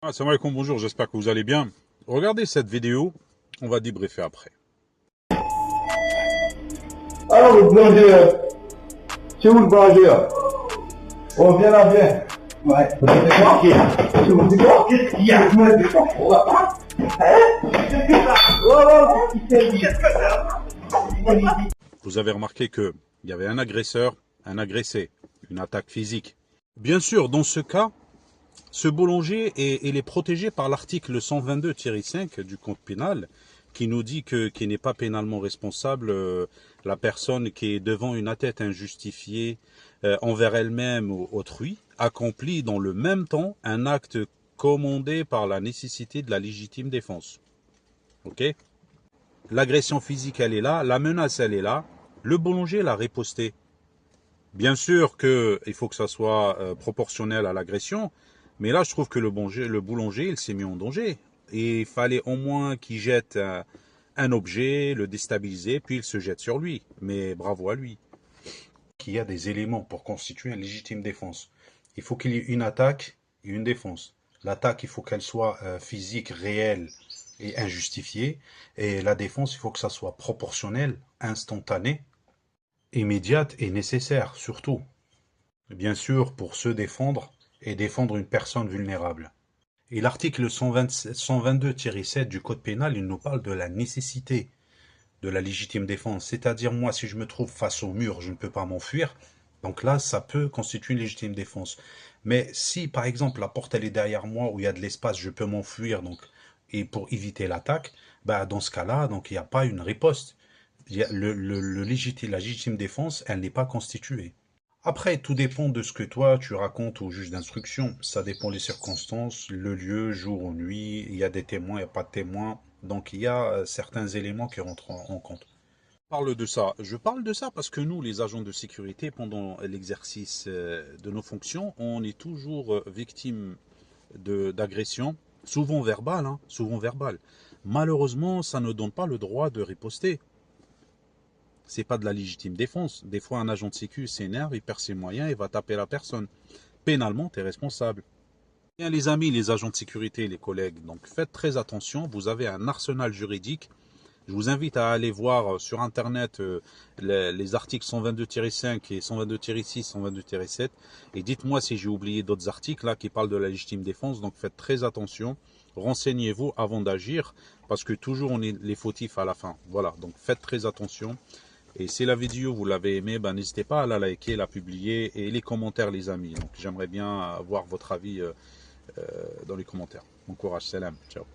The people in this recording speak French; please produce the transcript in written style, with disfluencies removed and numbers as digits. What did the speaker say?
Assalamu alaikum, bonjour, j'espère que vous allez bien. Regardez cette vidéo, on va débriefer après. Alors le boulanger, c'est où le boulanger? On vient là, viens. Ouais. C'est où le quoi? Qu'est-ce qu'il y a? On va pas. Qu'est-ce que ça? Vous avez remarqué qu'il y avait un agresseur, un agressé, une attaque physique. Bien sûr, dans ce cas, ce boulanger il est protégé par l'article 122-5 du Code pénal qui nous dit qu'il n'est pas pénalement responsable la personne qui est devant une atteinte injustifiée envers elle-même ou autrui, accomplit dans le même temps un acte commandé par la nécessité de la légitime défense. Ok? L'agression physique, elle est là, la menace, elle est là, le boulanger l'a riposté. Bien sûr qu'il faut que ça soit proportionnel à l'agression, mais là, je trouve que le boulanger, il s'est mis en danger. Et il fallait au moins qu'il jette un objet, le déstabiliser, puis il se jette sur lui. Mais bravo à lui. Qu'il y a des éléments pour constituer une légitime défense. Il faut qu'il y ait une attaque et une défense. L'attaque, il faut qu'elle soit physique, réelle et injustifiée. Et la défense, il faut que ça soit proportionnel, instantané, immédiate et nécessaire, surtout. Bien sûr, pour se défendre et défendre une personne vulnérable. Et l'article 122-7 du Code pénal, il nous parle de la nécessité de la légitime défense. C'est-à-dire, moi, si je me trouve face au mur, je ne peux pas m'enfuir. Donc là, ça peut constituer une légitime défense. Mais si, par exemple, la porte, elle est derrière moi, où il y a de l'espace, je peux m'enfuir, donc, et pour éviter l'attaque, bah, dans ce cas-là, donc, il n'y a pas une riposte. Il y a la légitime défense, elle n'est pas constituée. Après, tout dépend de ce que toi, tu racontes au juge d'instruction. Ça dépend des circonstances, le lieu, jour ou nuit, il y a des témoins, il n'y a pas de témoins. Donc, il y a certains éléments qui rentrent en compte. Je parle de ça parce que nous, les agents de sécurité, pendant l'exercice de nos fonctions, on est toujours victimes d'agressions, souvent verbales, hein, souvent verbales. Malheureusement, ça ne donne pas le droit de riposter. C'est pas de la légitime défense. Des fois, un agent de sécu s'énerve, il perd ses moyens, il va taper la personne. Pénalement, tu es responsable. Bien, les amis, les agents de sécurité, les collègues, donc faites très attention. Vous avez un arsenal juridique. Je vous invite à aller voir sur Internet les articles 122-5 et 122-6, 122-7. Et dites-moi si j'ai oublié d'autres articles là qui parlent de la légitime défense. Donc faites très attention. Renseignez-vous avant d'agir parce que toujours on est les fautifs à la fin. Voilà, donc faites très attention. Et si la vidéo vous l'avez aimée, ben, n'hésitez pas à la liker, la publier et les commentaires les amis. Donc j'aimerais bien avoir votre avis dans les commentaires. Bon courage, salam, ciao.